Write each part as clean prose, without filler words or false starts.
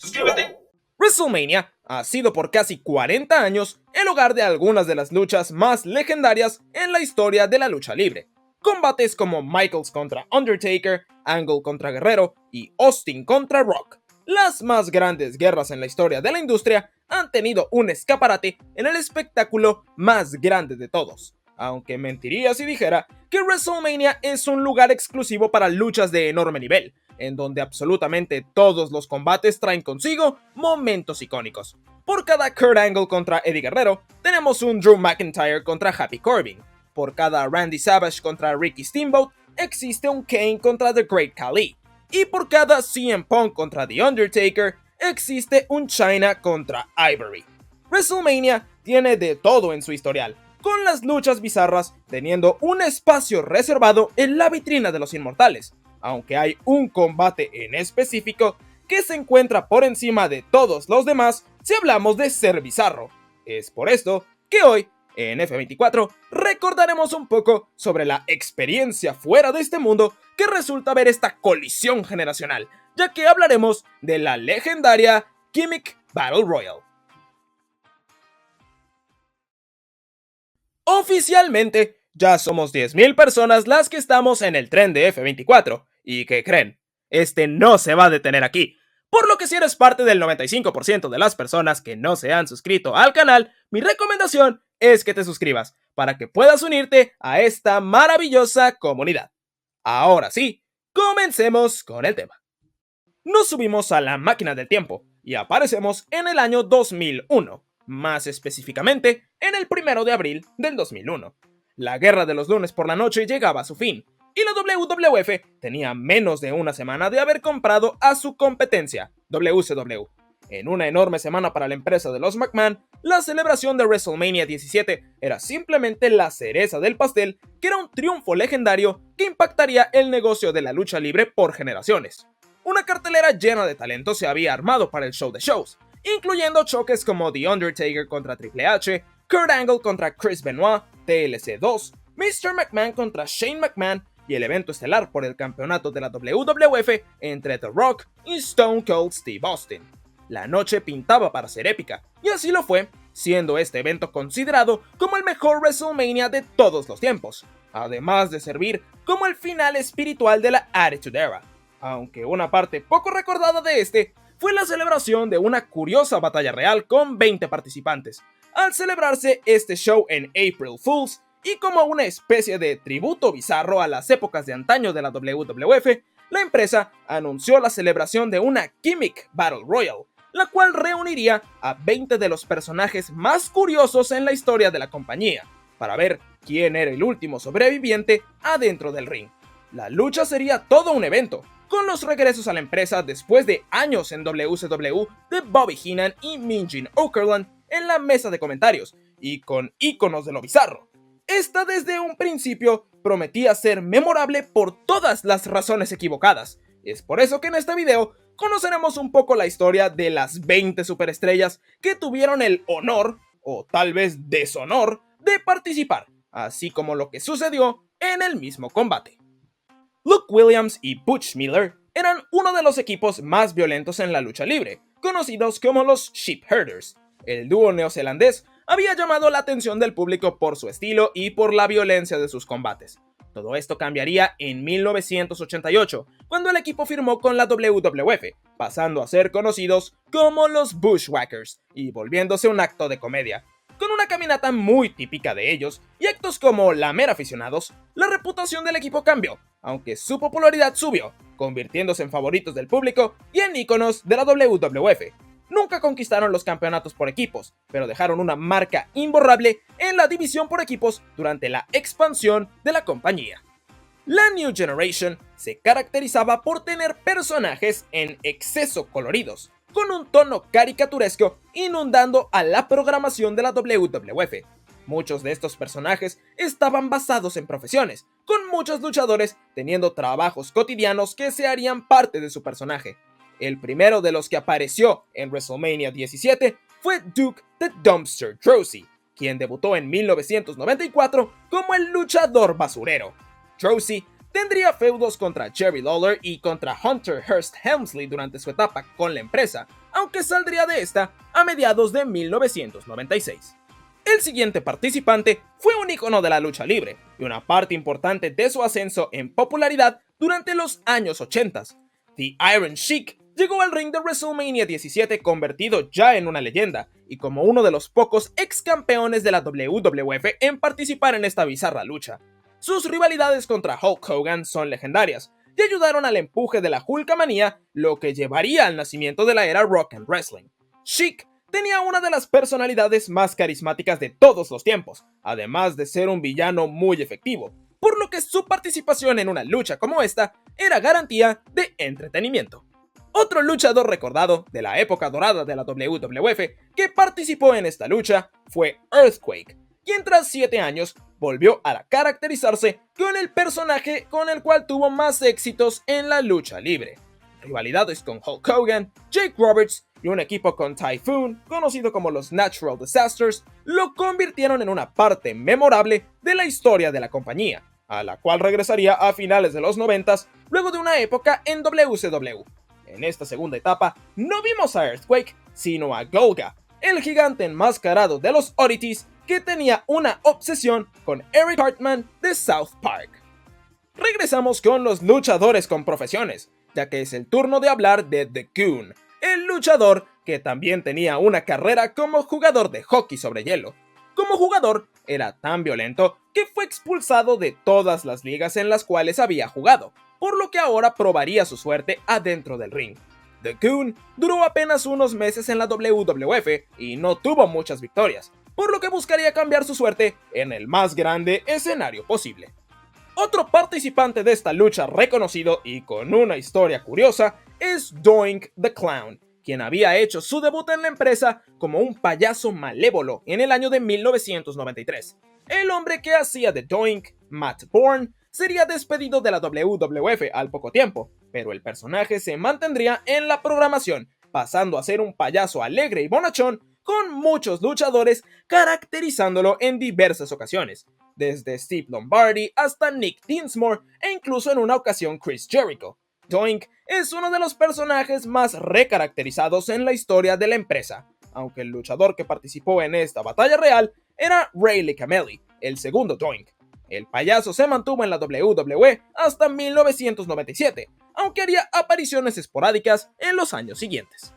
suscríbete. WrestleMania ha sido por casi 40 años el hogar de algunas de las luchas más legendarias en la historia de la lucha libre. Combates como Michaels contra Undertaker, Angle contra Guerrero y Austin contra Rock. Las más grandes guerras en la historia de la industria han tenido un escaparate en el espectáculo más grande de todos. Aunque mentiría si dijera que WrestleMania es un lugar exclusivo para luchas de enorme nivel, en donde absolutamente todos los combates traen consigo momentos icónicos. Por cada Kurt Angle contra Eddie Guerrero, tenemos un Drew McIntyre contra Happy Corbin. Por cada Randy Savage contra Ricky Steamboat, existe un Kane contra The Great Khali. Y por cada CM Punk contra The Undertaker, existe un Chyna contra Ivory. WrestleMania tiene de todo en su historial, con las luchas bizarras teniendo un espacio reservado en la vitrina de los inmortales, aunque hay un combate en específico que se encuentra por encima de todos los demás si hablamos de ser bizarro. Es por esto que hoy, en F24, recordaremos un poco sobre la experiencia fuera de este mundo que resulta ver esta colisión generacional, ya que hablaremos de la legendaria Gimmick Battle Royal. Oficialmente, ya somos 10.000 personas las que estamos en el tren de F24, y ¿qué creen? Este no se va a detener aquí, por lo que si eres parte del 95% de las personas que no se han suscrito al canal, mi recomendación es que te suscribas, para que puedas unirte a esta maravillosa comunidad. Ahora sí, comencemos con el tema. Nos subimos a la máquina del tiempo, y aparecemos en el año 2001, más específicamente en el 1 de abril del 2001. La guerra de los lunes por la noche llegaba a su fin, y la WWF tenía menos de una semana de haber comprado a su competencia, WCW. En una enorme semana para la empresa de los McMahon, la celebración de WrestleMania 17 era simplemente la cereza del pastel, que era un triunfo legendario que impactaría el negocio de la lucha libre por generaciones. Una cartelera llena de talento se había armado para el show de shows, incluyendo choques como The Undertaker contra Triple H, Kurt Angle contra Chris Benoit, TLC 2, Mr. McMahon contra Shane McMahon y el evento estelar por el campeonato de la WWF entre The Rock y Stone Cold Steve Austin. La noche pintaba para ser épica, y así lo fue, siendo este evento considerado como el mejor WrestleMania de todos los tiempos, además de servir como el final espiritual de la Attitude Era. Aunque una parte poco recordada de este fue la celebración de una curiosa batalla real con 20 participantes, al celebrarse este show en April Fools, y como una especie de tributo bizarro a las épocas de antaño de la WWF, la empresa anunció la celebración de una Gimmick Battle Royal, la cual reuniría a 20 de los personajes más curiosos en la historia de la compañía, para ver quién era el último sobreviviente adentro del ring. La lucha sería todo un evento, con los regresos a la empresa después de años en WCW de Bobby Heenan y Minjin Okerlund en la mesa de comentarios, y con íconos de lo bizarro. Esta desde un principio prometía ser memorable por todas las razones equivocadas. Es por eso que en este video conoceremos un poco la historia de las 20 superestrellas que tuvieron el honor, o tal vez deshonor, de participar, así como lo que sucedió en el mismo combate. Luke Williams y Butch Miller eran uno de los equipos más violentos en la lucha libre, conocidos como los Sheep Herders. El dúo neozelandés había llamado la atención del público por su estilo y por la violencia de sus combates. Todo esto cambiaría en 1988, cuando el equipo firmó con la WWF, pasando a ser conocidos como los Bushwhackers y volviéndose un acto de comedia. Con una caminata muy típica de ellos y actos como lamer aficionados, la reputación del equipo cambió, aunque su popularidad subió, convirtiéndose en favoritos del público y en íconos de la WWF. Nunca conquistaron los campeonatos por equipos, pero dejaron una marca imborrable en la división por equipos durante la expansión de la compañía. La New Generation se caracterizaba por tener personajes en exceso coloridos, con un tono caricaturesco inundando a la programación de la WWF. Muchos de estos personajes estaban basados en profesiones, con muchos luchadores teniendo trabajos cotidianos que se harían parte de su personaje. El primero de los que apareció en WrestleMania 17 fue Duke the Dumpster Droese, quien debutó en 1994 como el luchador basurero. Droese tendría feudos contra Jerry Lawler y contra Hunter Hearst Helmsley durante su etapa con la empresa, aunque saldría de esta a mediados de 1996. El siguiente participante fue un icono de la lucha libre y una parte importante de su ascenso en popularidad durante los años 80. The Iron Sheik llegó al ring de WrestleMania 17 convertido ya en una leyenda y como uno de los pocos ex campeones de la WWF en participar en esta bizarra lucha. Sus rivalidades contra Hulk Hogan son legendarias y ayudaron al empuje de la Hulkamania, lo que llevaría al nacimiento de la era Rock and Wrestling. Sheik tenía una de las personalidades más carismáticas de todos los tiempos, además de ser un villano muy efectivo, por lo que su participación en una lucha como esta era garantía de entretenimiento. Otro luchador recordado de la época dorada de la WWF que participó en esta lucha fue Earthquake, quien tras 7 años volvió a caracterizarse con el personaje con el cual tuvo más éxitos en la lucha libre. Rivalidades con Hulk Hogan, Jake Roberts y un equipo con Typhoon, conocido como los Natural Disasters, lo convirtieron en una parte memorable de la historia de la compañía, a la cual regresaría a finales de los 90s, luego de una época en WCW. En esta segunda etapa, no vimos a Earthquake, sino a Golga, el gigante enmascarado de los Oddities que tenía una obsesión con Eric Cartman de South Park. Regresamos con los luchadores con profesiones, ya que es el turno de hablar de The Goon, el luchador que también tenía una carrera como jugador de hockey sobre hielo. Como jugador, era tan violento que fue expulsado de todas las ligas en las cuales había jugado, por lo que ahora probaría su suerte adentro del ring. The Goon duró apenas unos meses en la WWF y no tuvo muchas victorias, por lo que buscaría cambiar su suerte en el más grande escenario posible. Otro participante de esta lucha reconocido y con una historia curiosa es Doink the Clown, quien había hecho su debut en la empresa como un payaso malévolo en el año de 1993. El hombre que hacía de Doink, Matt Bourne, sería despedido de la WWF al poco tiempo, pero el personaje se mantendría en la programación, pasando a ser un payaso alegre y bonachón con muchos luchadores caracterizándolo en diversas ocasiones, desde Steve Lombardi hasta Nick Dinsmore e incluso en una ocasión Chris Jericho. Doink es uno de los personajes más recaracterizados en la historia de la empresa, aunque el luchador que participó en esta batalla real era Ray Cameli, el segundo Doink. El payaso se mantuvo en la WWE hasta 1997, aunque haría apariciones esporádicas en los años siguientes.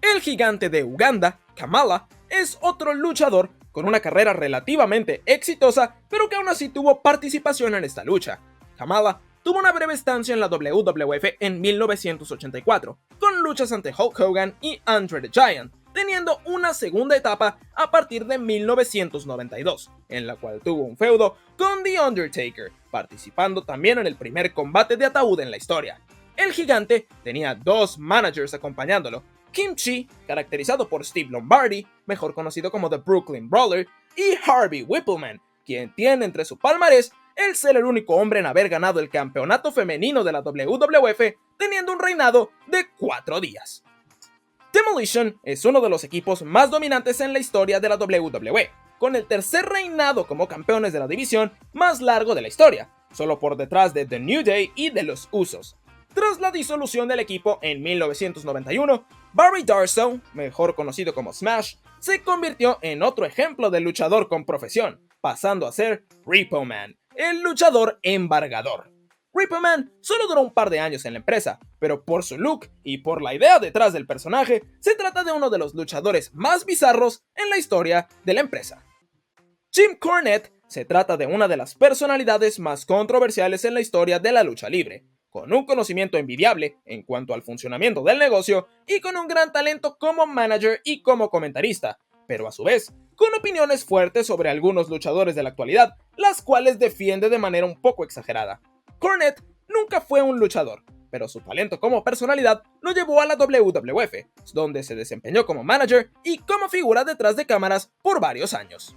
El gigante de Uganda, Kamala, es otro luchador con una carrera relativamente exitosa, pero que aún así tuvo participación en esta lucha. Kamala tuvo una breve estancia en la WWF en 1984, con luchas ante Hulk Hogan y Andre the Giant, teniendo una segunda etapa a partir de 1992, en la cual tuvo un feudo con The Undertaker, participando también en el primer combate de ataúd en la historia. El gigante tenía 2 managers acompañándolo, Kim Chi, caracterizado por Steve Lombardi, mejor conocido como The Brooklyn Brawler, y Harvey Whippleman, quien tiene entre su palmarés el ser el único hombre en haber ganado el campeonato femenino de la WWF, teniendo un reinado de 4 días. Demolition es uno de los equipos más dominantes en la historia de la WWE, con el tercer reinado como campeones de la división más largo de la historia, solo por detrás de The New Day y de los Usos. Tras la disolución del equipo en 1991, Barry Darsow, mejor conocido como Smash, se convirtió en otro ejemplo de luchador con profesión, pasando a ser Repo Man, el luchador embargador. Repo Man solo duró un par de años en la empresa, pero por su look y por la idea detrás del personaje, se trata de uno de los luchadores más bizarros en la historia de la empresa. Jim Cornette se trata de una de las personalidades más controversiales en la historia de la lucha libre, con un conocimiento envidiable en cuanto al funcionamiento del negocio y con un gran talento como manager y como comentarista, pero a su vez, con opiniones fuertes sobre algunos luchadores de la actualidad, las cuales defiende de manera un poco exagerada. Cornette nunca fue un luchador, pero su talento como personalidad lo llevó a la WWF, donde se desempeñó como manager y como figura detrás de cámaras por varios años.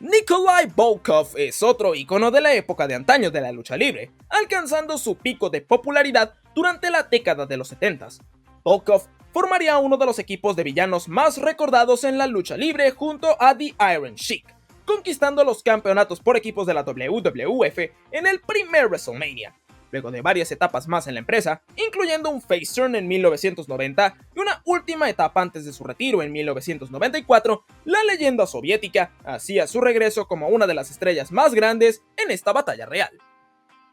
Nikolai Volkov es otro ícono de la época de antaño de la lucha libre, alcanzando su pico de popularidad durante la década de los 70s. Volkov formaría uno de los equipos de villanos más recordados en la lucha libre junto a The Iron Sheik, conquistando los campeonatos por equipos de la WWF en el primer WrestleMania. luego de varias etapas más en la empresa, incluyendo un face turn en 1990 y una última etapa antes de su retiro en 1994, la leyenda soviética hacía su regreso como una de las estrellas más grandes en esta batalla real.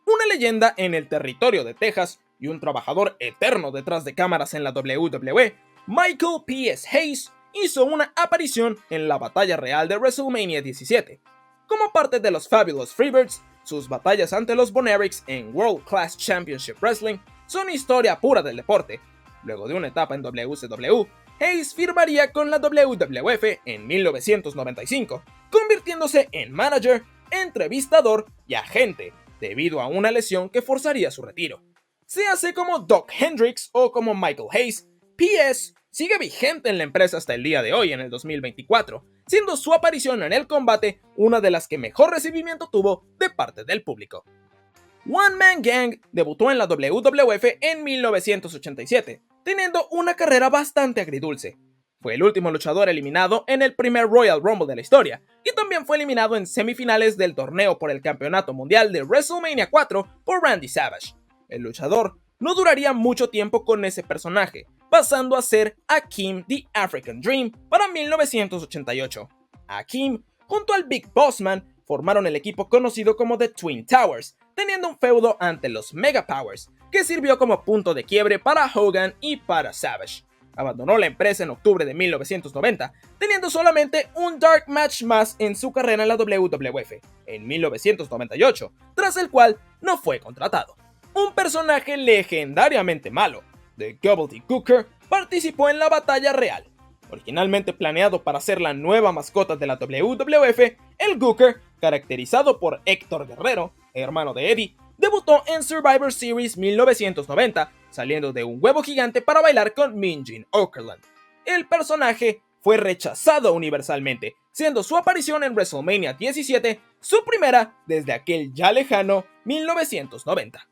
Una leyenda en el territorio de Texas y un trabajador eterno detrás de cámaras en la WWE, Michael P.S. Hayes hizo una aparición en la batalla real de WrestleMania 17. Como parte de los Fabulous Freebirds, sus batallas ante los Von Erichs en World Class Championship Wrestling son historia pura del deporte. Luego de una etapa en WCW, Hayes firmaría con la WWF en 1995, convirtiéndose en manager, entrevistador y agente, debido a una lesión que forzaría su retiro. Se hace como Doc Hendrix o como Michael Hayes, PS sigue vigente en la empresa hasta el día de hoy en el 2024, siendo su aparición en el combate una de las que mejor recibimiento tuvo de parte del público. One Man Gang debutó en la WWF en 1987, teniendo una carrera bastante agridulce. Fue el último luchador eliminado en el primer Royal Rumble de la historia, y también fue eliminado en semifinales del torneo por el campeonato mundial de WrestleMania 4 por Randy Savage. El luchador no duraría mucho tiempo con ese personaje, pasando a ser Akeem the African Dream para 1988. Akeem, junto al Big Boss Man, formaron el equipo conocido como The Twin Towers, teniendo un feudo ante los Mega Powers, que sirvió como punto de quiebre para Hogan y para Savage. Abandonó la empresa en octubre de 1990, teniendo solamente un Dark Match más en su carrera en la WWF, en 1998, tras el cual no fue contratado. Un personaje legendariamente malo, The Gobbledygooker, participó en la batalla real. Originalmente planeado para ser la nueva mascota de la WWF, el Gooker, caracterizado por Héctor Guerrero, hermano de Eddie, debutó en Survivor Series 1990, saliendo de un huevo gigante para bailar con Mean Gene Okerlund. El personaje fue rechazado universalmente, siendo su aparición en WrestleMania 17 su primera desde aquel ya lejano 1990.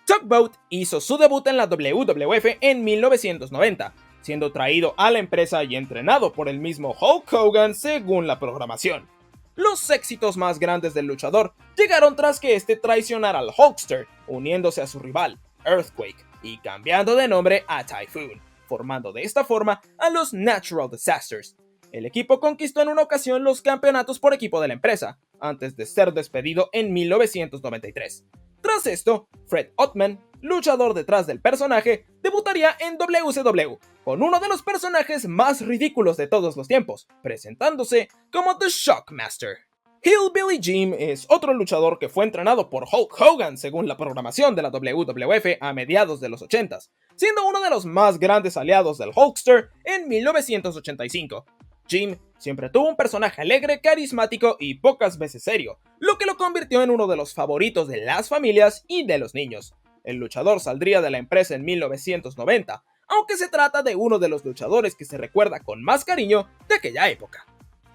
Tugboat hizo su debut en la WWF en 1990, siendo traído a la empresa y entrenado por el mismo Hulk Hogan según la programación. Los éxitos más grandes del luchador llegaron tras que este traicionara al Hulkster, uniéndose a su rival, Earthquake, y cambiando de nombre a Typhoon, formando de esta forma a los Natural Disasters. El equipo conquistó en una ocasión los campeonatos por equipo de la empresa, antes de ser despedido en 1993. Tras esto, Fred Ottman, luchador detrás del personaje, debutaría en WCW, con uno de los personajes más ridículos de todos los tiempos, presentándose como The Shockmaster. Hillbilly Jim es otro luchador que fue entrenado por Hulk Hogan según la programación de la WWF a mediados de los 80s, siendo uno de los más grandes aliados del Hulkster en 1985. Jim siempre tuvo un personaje alegre, carismático y pocas veces serio, lo que lo convirtió en uno de los favoritos de las familias y de los niños. El luchador saldría de la empresa en 1990, aunque se trata de uno de los luchadores que se recuerda con más cariño de aquella época.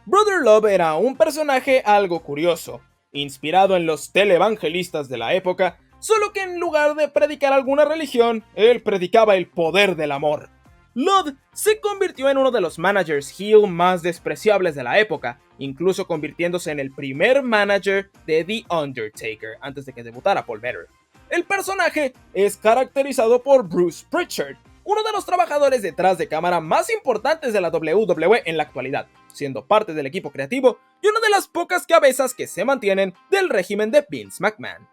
Brother Love era un personaje algo curioso, inspirado en los televangelistas de la época, solo que en lugar de predicar alguna religión, él predicaba el poder del amor. Love se convirtió en uno de los managers heel más despreciables de la época, incluso convirtiéndose en el primer manager de The Undertaker antes de que debutara Paul Bearer. El personaje es caracterizado por Bruce Pritchard, uno de los trabajadores detrás de cámara más importantes de la WWE en la actualidad, siendo parte del equipo creativo y una de las pocas cabezas que se mantienen del régimen de Vince McMahon.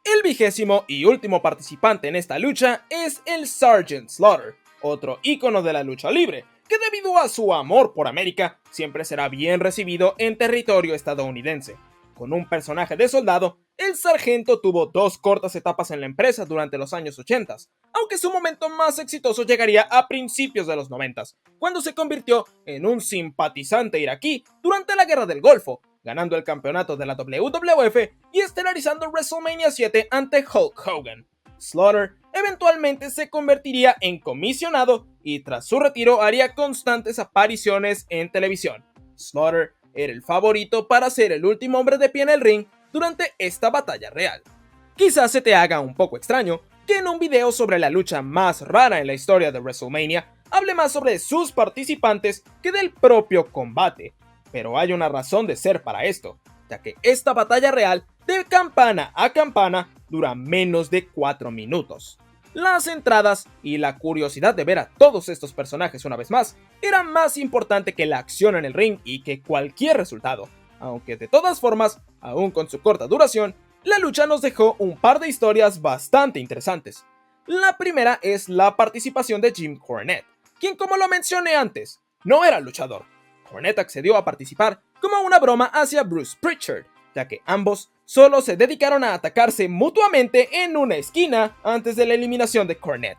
El 20º y último participante en esta lucha es el Sergeant Slaughter, otro ícono de la lucha libre, que debido a su amor por América, siempre será bien recibido en territorio estadounidense. Con un personaje de soldado, el sargento tuvo dos cortas etapas en la empresa durante los años 80, aunque su momento más exitoso llegaría a principios de los 90, cuando se convirtió en un simpatizante iraquí durante la Guerra del Golfo, ganando el campeonato de la WWF y estelarizando WrestleMania 7 ante Hulk Hogan. Slaughter eventualmente se convertiría en comisionado y tras su retiro haría constantes apariciones en televisión. Slaughter era el favorito para ser el último hombre de pie en el ring durante esta batalla real. Quizás se te haga un poco extraño que en un video sobre la lucha más rara en la historia de WrestleMania hable más sobre sus participantes que del propio combate, pero hay una razón de ser para esto, ya que esta batalla real, de campana a campana, dura menos de 4 minutos. Las entradas y la curiosidad de ver a todos estos personajes una vez más era más importante que la acción en el ring y que cualquier resultado, aunque de todas formas, aún con su corta duración, la lucha nos dejó un par de historias bastante interesantes. La primera es la participación de Jim Cornette, quien, como lo mencioné antes, no era luchador. Cornette accedió a participar como una broma hacia Bruce Pritchard, ya que ambos solo se dedicaron a atacarse mutuamente en una esquina antes de la eliminación de Cornette.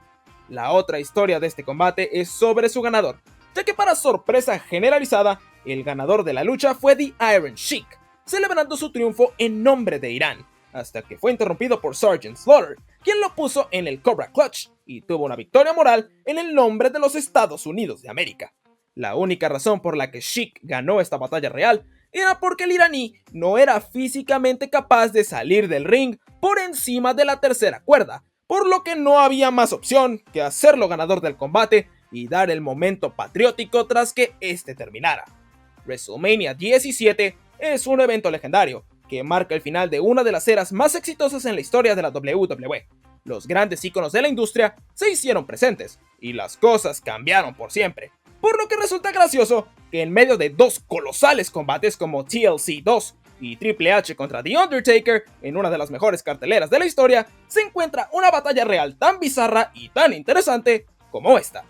La otra historia de este combate es sobre su ganador, ya que para sorpresa generalizada, el ganador de la lucha fue The Iron Sheik, celebrando su triunfo en nombre de Irán, hasta que fue interrumpido por Sergeant Slaughter, quien lo puso en el Cobra Clutch y tuvo una victoria moral en el nombre de los Estados Unidos de América. La única razón por la que Sheik ganó esta batalla real era porque el iraní no era físicamente capaz de salir del ring por encima de la tercera cuerda, por lo que no había más opción que hacerlo ganador del combate y dar el momento patriótico tras que este terminara. WrestleMania 17 es un evento legendario que marca el final de una de las eras más exitosas en la historia de la WWE. Los grandes íconos de la industria se hicieron presentes y las cosas cambiaron por siempre. Por lo que resulta gracioso que en medio de dos colosales combates como TLC 2 y Triple H contra The Undertaker en una de las mejores carteleras de la historia, se encuentra una batalla real tan bizarra y tan interesante como esta.